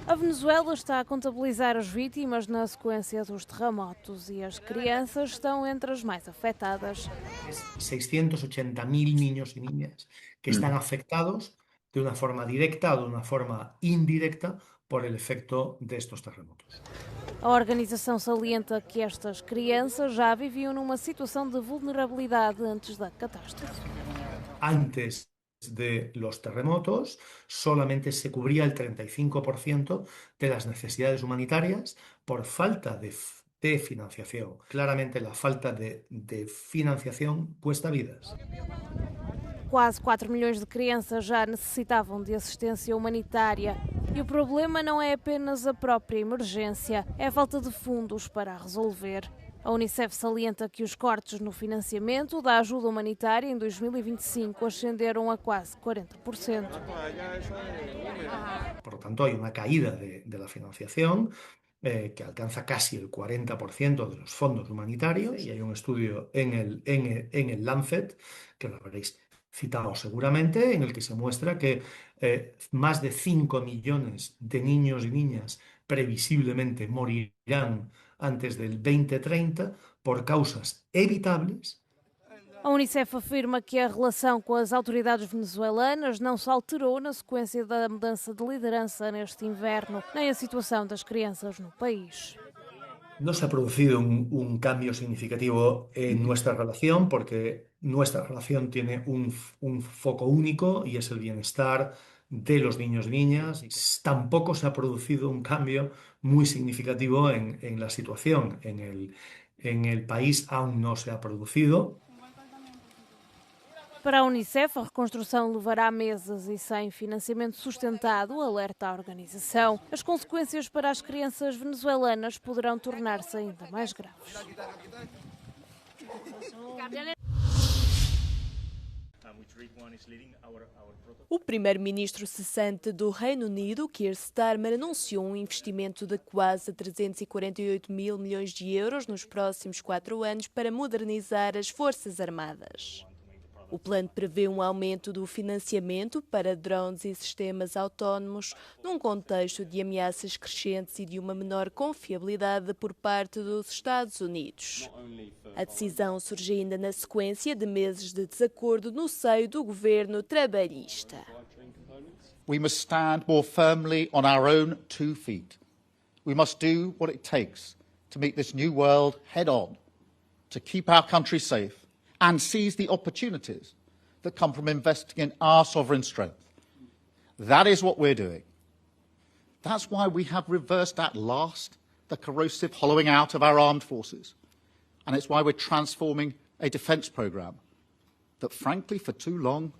A Venezuela está a contabilizar as vítimas na sequência dos terremotos e as crianças estão entre as mais afetadas. 680.000 niños y niñas que están afectados de una forma directa o de una forma indirecta por el efecto de estos terremotos. A organização salienta que estas crianças já viviam numa situação de vulnerabilidade antes da catástrofe. Antes de los terremotos, solamente se cubría el 35% de las necesidades humanitarias por falta de financiación. Claramente la falta de financiación cuesta vidas. Quase 4 milhões de crianças já necessitavam de assistência humanitária. E o problema não é apenas a própria emergência, é a falta de fundos para a resolver. A Unicef salienta que os cortes no financiamento da ajuda humanitária em 2025 ascenderam a quase 40%. Por lo tanto, hay una caída de la financiación que alcanza casi el 40% de los fondos humanitarios, y hay un estudio en el Lancet, que lo habréis citado seguramente, en el que se muestra que más de 5 millones de niños y niñas previsiblemente morirán antes del 2030 por causas evitables. A Unicef afirma que a relação com as autoridades venezuelanas não se alterou na sequência da mudança de liderança neste inverno, nem a situação das crianças no país. No se ha producido un cambio significativo en nuestra relación porque nuestra relación tiene un foco único y es el bienestar de los niños y niñas. Tampoco se ha producido un cambio muy significativo en la situación. En el país aún no se ha producido. Para a Unicef, a reconstrução levará meses e sem financiamento sustentado, alerta a organização. As consequências para as crianças venezuelanas poderão tornar-se ainda mais graves. O primeiro-ministro cessante do Reino Unido, Keir Starmer, anunciou um investimento de quase 348 mil milhões de euros nos próximos 4 anos para modernizar as Forças Armadas. O plano prevê um aumento do financiamento para drones e sistemas autónomos num contexto de ameaças crescentes e de uma menor confiabilidade por parte dos Estados Unidos. A decisão surge ainda na sequência de meses de desacordo no seio do governo trabalhista. We must stand more firmly on our own 2 feet. We must do what it takes to meet this new world head on, to keep our country safe and seize the opportunities that come from investing in our sovereign strength. That is what we're doing. That's why we have reversed at last the corrosive hollowing out of our armed forces. And it's why we're transforming a defence programme that, frankly, for too long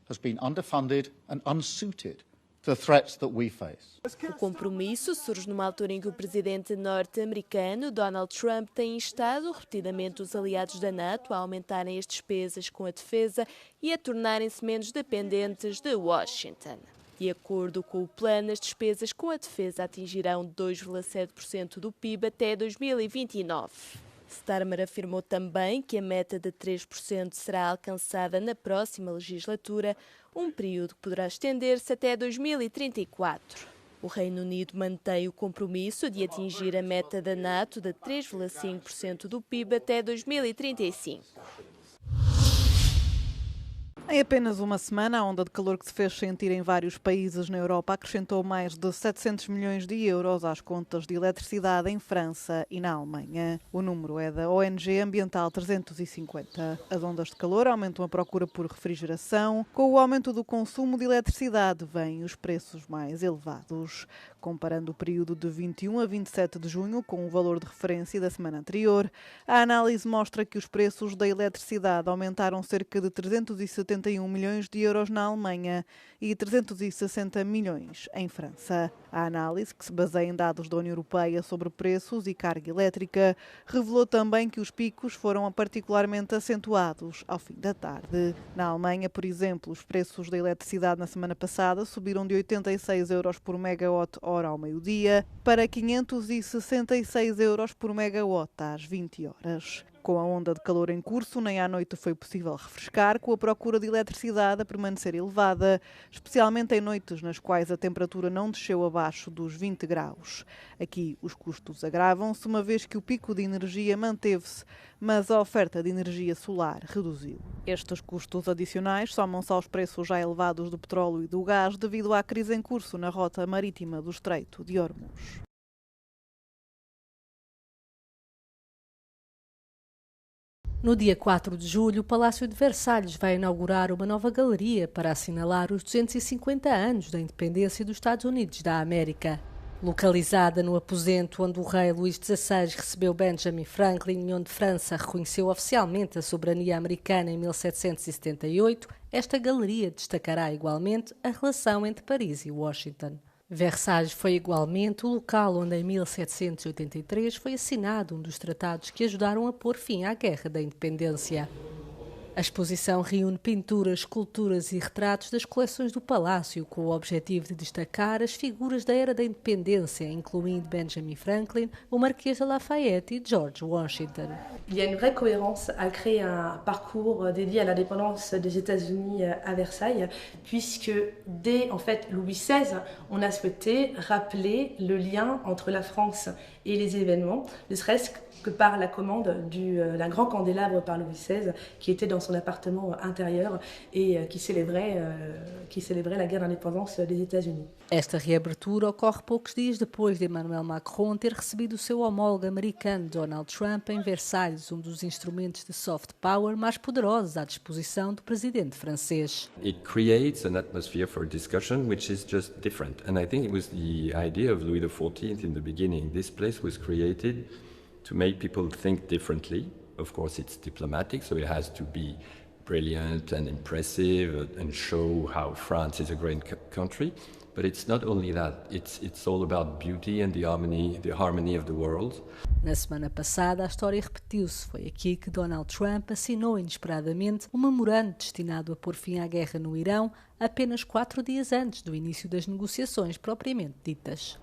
has been underfunded and unsuited to the threats that we face. O compromisso surge numa altura em que o presidente norte-americano Donald Trump tem instado repetidamente os aliados da NATO a aumentarem as despesas com a defesa e a tornarem-se menos dependentes de Washington. De acordo com o plano, as despesas com a defesa atingirão 2,7% do PIB até 2029. Starmer afirmou também que a meta de 3% será alcançada na próxima legislatura, um período que poderá estender-se até 2034. O Reino Unido mantém o compromisso de atingir a meta da NATO de 3,5% do PIB até 2035. Em apenas uma semana, a onda de calor que se fez sentir em vários países na Europa acrescentou mais de 700 milhões de euros às contas de eletricidade em França e na Alemanha. O número é da ONG Ambiental 350. As ondas de calor aumentam a procura por refrigeração. Com o aumento do consumo de eletricidade, vêm os preços mais elevados. Comparando o período de 21 a 27 de junho com o valor de referência da semana anterior, a análise mostra que os preços da eletricidade aumentaram cerca de 371 milhões de euros na Alemanha e 360 milhões em França. A análise, que se baseia em dados da União Europeia sobre preços e carga elétrica, revelou também que os picos foram particularmente acentuados ao fim da tarde. Na Alemanha, por exemplo, os preços da eletricidade na semana passada subiram de 86 euros por megawatt-hora ao meio-dia para 566 euros por megawatt às 20 horas. Com a onda de calor em curso, nem à noite foi possível refrescar, com a procura de eletricidade a permanecer elevada, especialmente em noites nas quais a temperatura não desceu abaixo dos 20 graus. Aqui os custos agravam-se, uma vez que o pico de energia manteve-se, mas a oferta de energia solar reduziu. Estes custos adicionais somam-se aos preços já elevados do petróleo e do gás devido à crise em curso na rota marítima do Estreito de Hormuz. No dia 4 de julho, o Palácio de Versalhes vai inaugurar uma nova galeria para assinalar os 250 anos da independência dos Estados Unidos da América. Localizada no aposento onde o rei Luís XVI recebeu Benjamin Franklin e onde França reconheceu oficialmente a soberania americana em 1778, esta galeria destacará igualmente a relação entre Paris e Washington. Versalhes foi igualmente o local onde em 1783 foi assinado um dos tratados que ajudaram a pôr fim à Guerra da Independência. A exposição reúne pinturas, esculturas e retratos das coleções do Palácio, com o objetivo de destacar as figuras da Era da Independência, incluindo Benjamin Franklin, o Marquês de Lafayette e George Washington. Il y a une vraie cohérence à créer un parcours dédié à l'indépendance des États-Unis à Versailles, puisque dès Louis XVI, on a souhaité rappeler le lien entre la France et les événements, ne serait-ce que par la commande d'un grand candélabre par Louis XVI qui était dans son appartement intérieur et qui célébrait la guerre d'indépendance des États-Unis. Esta reabertura ocorre poucos dias depois de Emmanuel Macron ter recebido o seu homólogo americano Donald Trump em Versalhes, um dos instrumentos de soft power mais poderosos à disposição do presidente francês. It creates an atmosphere for discussion which is just different. And I think it was the idea of Louis XIV in the beginning. This place was created to make people think differently. Of course, it's diplomatic, so it has to be brilliant and impressive and show how France is a great country. But it's not only that, it's all about beauty and the harmony of the world. Na semana passada, a história repetiu-se. Foi aqui que Donald Trump assinou inesperadamente um memorando destinado a pôr fim à guerra no Irão, apenas 4 dias antes do início das negociações propriamente ditas.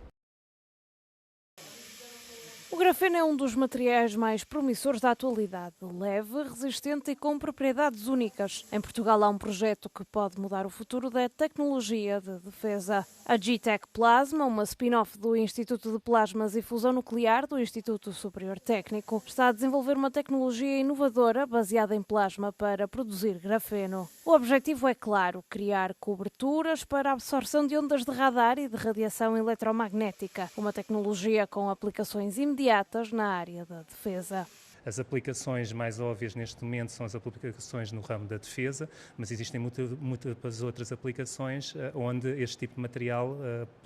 O grafeno é um dos materiais mais promissores da atualidade, leve, resistente e com propriedades únicas. Em Portugal há um projeto que pode mudar o futuro da tecnologia de defesa. A GTEC Plasma, uma spin-off do Instituto de Plasmas e Fusão Nuclear do Instituto Superior Técnico, está a desenvolver uma tecnologia inovadora baseada em plasma para produzir grafeno. O objetivo é claro, criar coberturas para a absorção de ondas de radar e de radiação eletromagnética, uma tecnologia com aplicações imediatas na área da defesa. As aplicações mais óbvias neste momento são as aplicações no ramo da defesa, mas existem muitas outras aplicações onde este tipo de material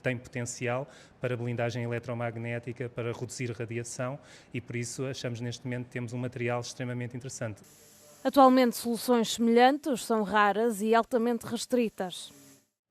tem potencial para blindagem eletromagnética, para reduzir radiação e por isso achamos neste momento que temos um material extremamente interessante. Atualmente soluções semelhantes são raras e altamente restritas.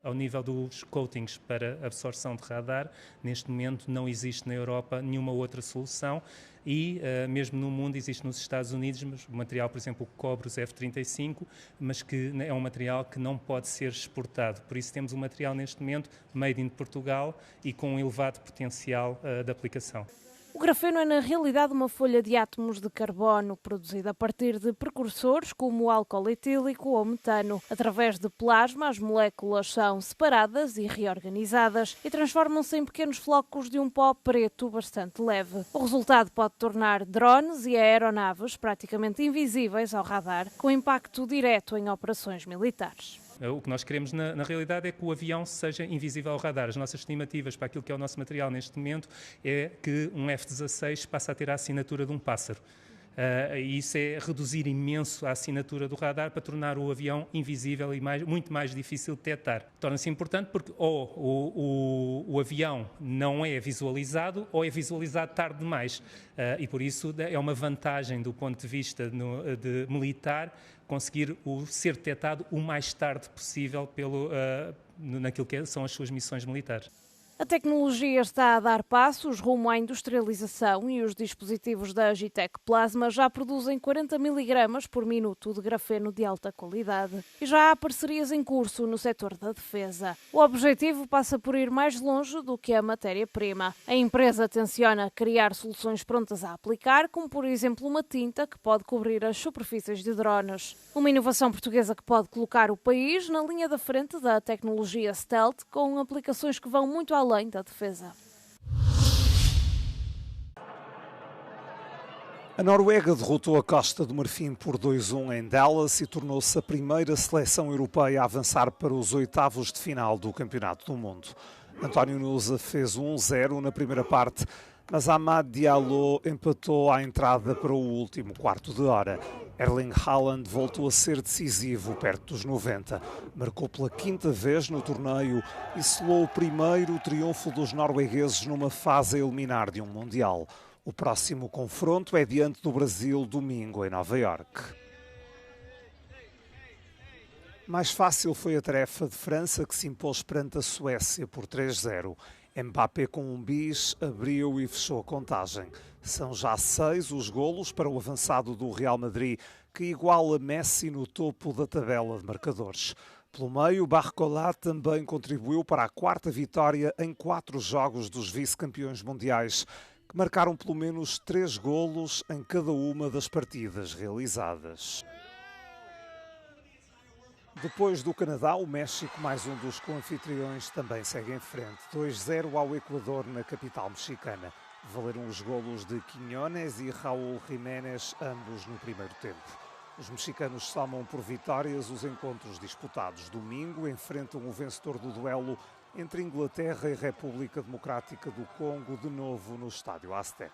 Ao nível dos coatings para absorção de radar, neste momento não existe na Europa nenhuma outra solução e mesmo no mundo existe nos Estados Unidos o material, por exemplo, o cobre, os F-35, mas que é um material que não pode ser exportado. Por isso temos um material neste momento made in Portugal e com um elevado potencial de aplicação. O grafeno é, na realidade, uma folha de átomos de carbono produzida a partir de precursores como o álcool etílico ou metano. Através de plasma, as moléculas são separadas e reorganizadas e transformam-se em pequenos flocos de um pó preto bastante leve. O resultado pode tornar drones e aeronaves praticamente invisíveis ao radar, com impacto direto em operações militares. O que nós queremos, na realidade, é que o avião seja invisível ao radar. As nossas estimativas para aquilo que é o nosso material neste momento é que um F-16 passa a ter a assinatura de um pássaro. E isso é reduzir imenso a assinatura do radar para tornar o avião invisível e muito mais difícil de detectar. Torna-se importante porque ou o avião não é visualizado ou é visualizado tarde demais. E por isso é uma vantagem do ponto de vista de militar conseguir ser detectado o mais tarde possível naquilo que são as suas missões militares. A tecnologia está a dar passos rumo à industrialização e os dispositivos da Agitec Plasma já produzem 40 mg por minuto de grafeno de alta qualidade. E já há parcerias em curso no setor da defesa. O objetivo passa por ir mais longe do que a matéria-prima. A empresa tenciona criar soluções prontas a aplicar, como por exemplo uma tinta que pode cobrir as superfícies de drones. Uma inovação portuguesa que pode colocar o país na linha da frente da tecnologia stealth, com aplicações que vão muito além da defesa. A Noruega derrotou a Costa do Marfim por 2-1 em Dallas e tornou-se a primeira seleção europeia a avançar para os oitavos de final do Campeonato do Mundo. António Nusa fez 1-0 na primeira parte, mas Amad Diallo empatou à entrada para o último quarto de hora. Erling Haaland voltou a ser decisivo perto dos 90. Marcou pela quinta vez no torneio e selou o primeiro triunfo dos noruegueses numa fase a eliminar de um Mundial. O próximo confronto é diante do Brasil domingo em Nova Iorque. Mais fácil foi a tarefa de França, que se impôs perante a Suécia por 3-0. Mbappé com um bis abriu e fechou a contagem. São já 6 os golos para o avançado do Real Madrid, que iguala Messi no topo da tabela de marcadores. Pelo meio, Barcola também contribuiu para a 4ª vitória em 4 jogos dos vice-campeões mundiais, que marcaram pelo menos 3 golos em cada uma das partidas realizadas. Depois do Canadá, o México, mais um dos co-anfitriões, também segue em frente. 2-0 ao Equador na capital mexicana. Valeram os golos de Quiñones e Raúl Jiménez, ambos no primeiro tempo. Os mexicanos somam por vitórias os encontros disputados. Domingo enfrentam o vencedor do duelo entre Inglaterra e República Democrática do Congo, de novo no Estádio Azteca.